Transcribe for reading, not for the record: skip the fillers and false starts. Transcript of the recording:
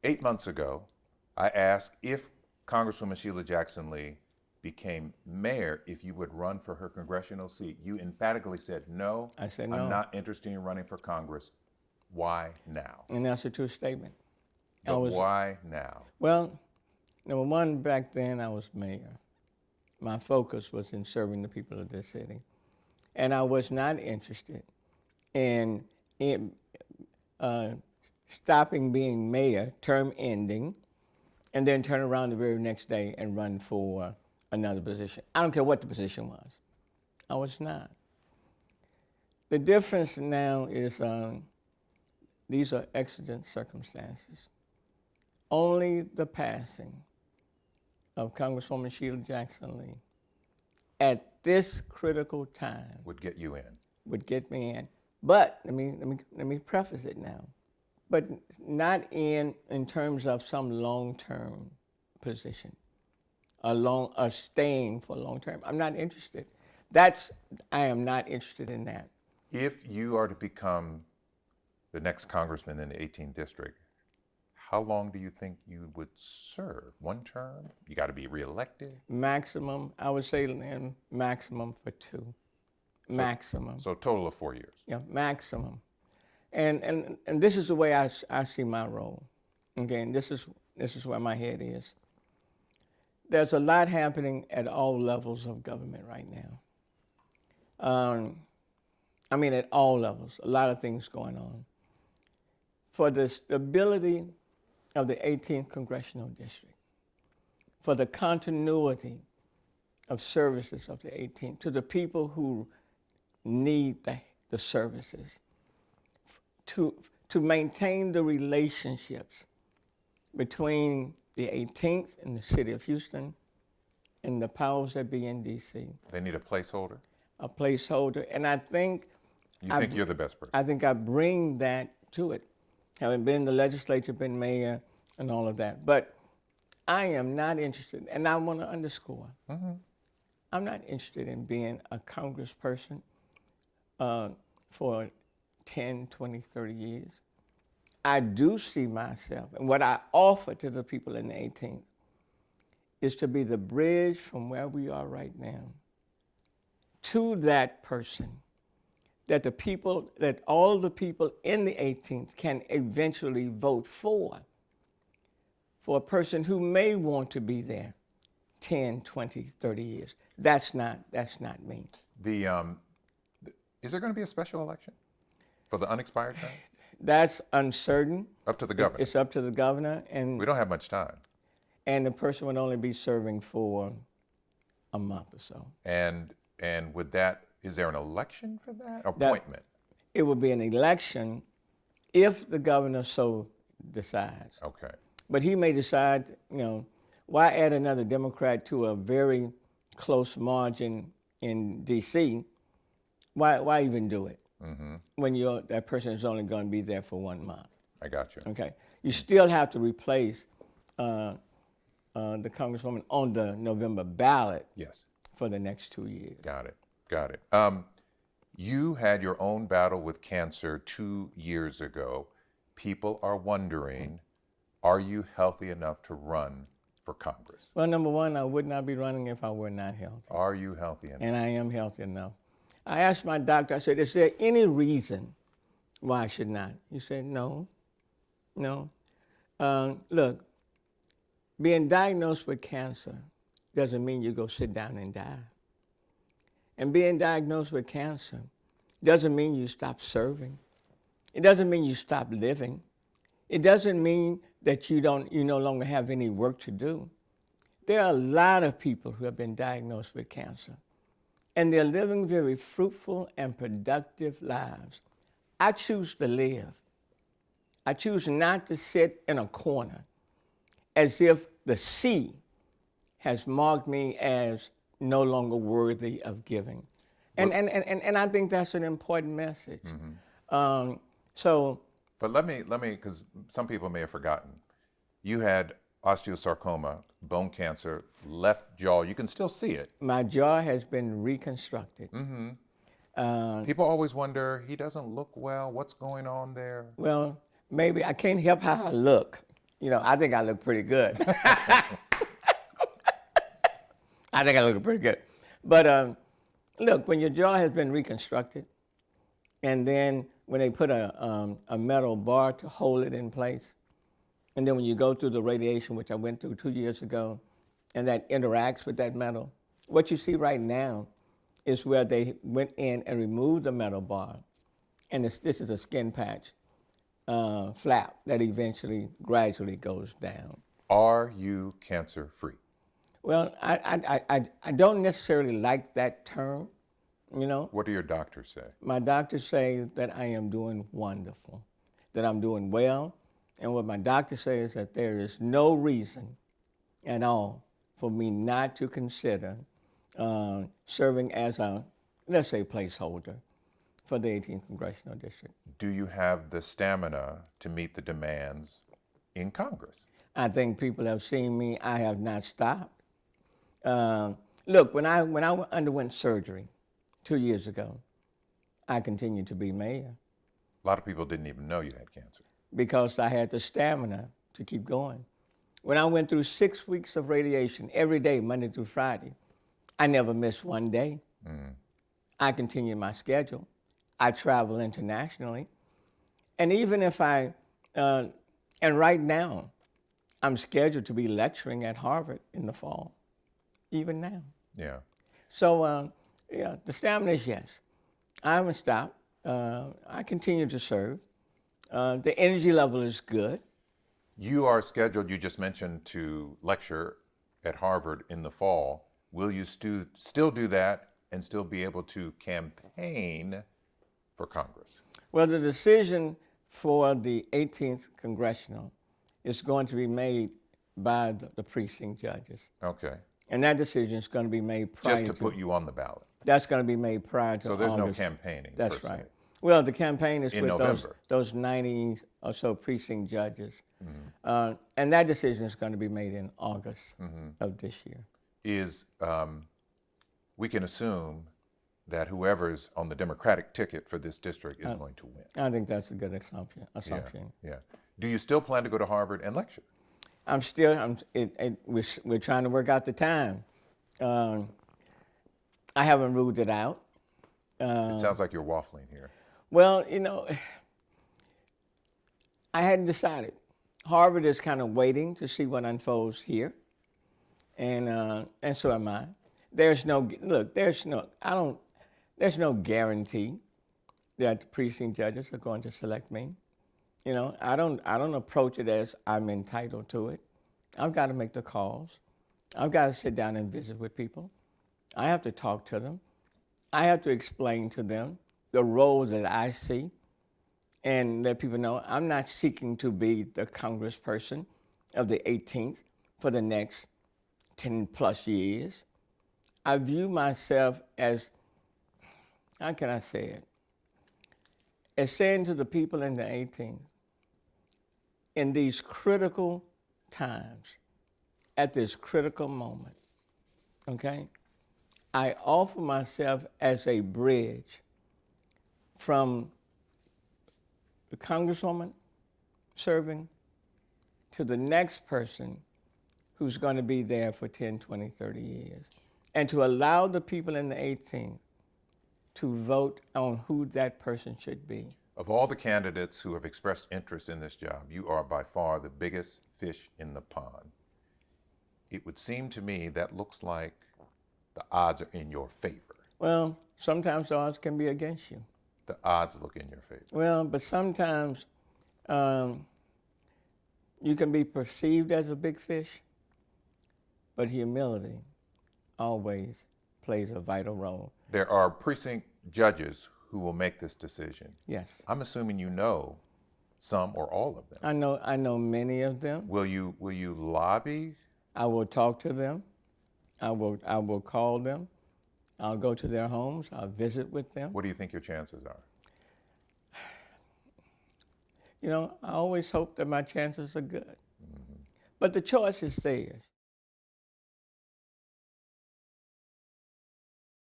8 months ago, I asked if Congresswoman Sheila Jackson Lee became mayor, if you would run for her congressional seat. You emphatically said no. I said no. I'm not interested in running for Congress. Why now? And that's a true statement. But why now? Well, number one, back then I was mayor. My focus was in serving the people of this city. And I was not interested in stopping being mayor, term ending, and then turn around the very next day and run for another position. I don't care what the position was. I was not. The difference now is these are exigent circumstances. Only the passing of Congresswoman Sheila Jackson Lee at this critical time Would get you in. would get me in. But let me preface it now. But not in terms of some long-term position, or staying for long-term. I'm not interested. I am not interested in that. If you are to become the next congressman in the 18th district, how long do you think you would serve? One term? You got to be reelected? Maximum, I would say maximum for 2. Maximum. So a total of 4 years. Yeah, maximum. And this is the way I see my role. Again, this is where my head is. There's a lot happening at all levels of government right now. At all levels, a lot of things going on. For the stability of the 18th Congressional District, for the continuity of services of the 18th, to the people who need the services, to maintain the relationships between the 18th and the city of Houston and the powers that be in D.C. They need a placeholder? A placeholder, and I think... You think you're the best person? I think I bring that to it, having been in the legislature, been mayor, and all of that. But I am not interested, and I want to underscore, I'm not interested in being a congressperson for 10, 20, 30 years. I do see myself, and what I offer to the people in the 18th is to be the bridge from where we are right now to that person, that all the people in the 18th can eventually vote for a person who may want to be there 10, 20, 30 years. That's not me. Is there going to be a special election for the unexpired term? That's uncertain. Up to the governor. It's up to the governor, and we don't have much time. And the person would only be serving for a month or so. And is there an election for that? Appointment? It would be an election if the governor so decides. Okay. But he may decide, why add another Democrat to a very close margin in D.C.? Why even do it when that person is only going to be there for 1 month? I got you. Okay. You still have to replace the congresswoman on the November ballot. Yes. For the next 2 years. Got it. You had your own battle with cancer 2 years ago. People are wondering, are you healthy enough to run for Congress? Well, number one, I would not be running if I were not healthy. Are you healthy enough? And I am healthy enough. I asked my doctor, I said, is there any reason why I should not? He said, no. Look, being diagnosed with cancer doesn't mean you go sit down and die. And being diagnosed with cancer doesn't mean you stop serving. It doesn't mean you stop living. It doesn't mean that you no longer have any work to do. There are a lot of people who have been diagnosed with cancer, and they're living very fruitful and productive lives. I choose to live. I choose not to sit in a corner as if the sea has marked me as no longer worthy of giving. And I think that's an important message. But let me, because some people may have forgotten, you had osteosarcoma, bone cancer, left jaw. You can still see it. My jaw has been reconstructed. People always wonder, he doesn't look well. What's going on there? Well, maybe I can't help how I look. You know, I think I look pretty good. I think I look pretty good. But look, when your jaw has been reconstructed, and then when they put a metal bar to hold it in place, and then when you go through the radiation, which I went through 2 years ago, and that interacts with that metal, what you see right now is where they went in and removed the metal bar, and this is a skin patch flap that eventually, gradually goes down. Are you cancer free? Well, I don't necessarily like that term, you know. What do your doctors say? My doctors say that I am doing wonderful, that I'm doing well, and what my doctor says is that there is no reason at all for me not to consider serving as a, let's say, placeholder for the 18th Congressional District. Do you have the stamina to meet the demands in Congress? I think people have seen me. I have not stopped. Look, when I underwent surgery 2 years ago, I continued to be mayor A lot of people didn't even know you had cancer. because I had the stamina to keep going. When I went through 6 weeks of radiation every day, Monday through Friday, I never missed one day. I continued my schedule. I travel internationally. And even if and right now, I'm scheduled to be lecturing at Harvard in the fall, even now. Yeah. So, yeah, the stamina is yes. I haven't stopped. I continue to serve. The energy level is good. You are scheduled, you just mentioned, to lecture at Harvard in the fall. Will you still do that and still be able to campaign for Congress? Well, the decision for the 18th Congressional is going to be made by the precinct judges. Okay. And that decision is going to be made prior Just to put you on the ballot. That's going to be made prior to So there's no August. campaigning. That's per se. right. Well, the campaign is In with November. those 90 or so precinct judges. And that decision is going to be made in August of this year. We can assume that whoever's on the Democratic ticket for this district is going to win. I think that's a good assumption. Yeah. Do you still plan to go to Harvard and lecture? We're trying to work out the time. I haven't ruled it out. It sounds like you're waffling here. Well, you know, I hadn't decided. Harvard is kind of waiting to see what unfolds here, and so am I. There's no guarantee that the precinct judges are going to select me. You know, I don't approach it as I'm entitled to it. I've got to make the calls. I've got to sit down and visit with people. I have to talk to them. I have to explain to them the role that I see and let people know I'm not seeking to be the congressperson of the 18th for the next 10 plus years. I view myself as, how can I say it? As saying to the people in the 18th, in these critical times, at this critical moment, okay, I offer myself as a bridge from the congresswoman serving to the next person who's going to be there for 10, 20, 30 years, and to allow the people in the 18th to vote on who that person should be. Of all the candidates who have expressed interest in this job, you are by far the biggest fish in the pond. It would seem to me that looks like the odds are in your favor. Well, sometimes the odds can be against you. The odds look in your favor. Well, but sometimes you can be perceived as a big fish, but humility always plays a vital role. There are precinct judges who will make this decision. Yes. I'm assuming you know some or all of them. I know many of them. Will you lobby? I will talk to them. I will call them. I'll go to their homes. I'll visit with them. What do you think your chances are? You know, I always hope that my chances are good. But the choice is theirs.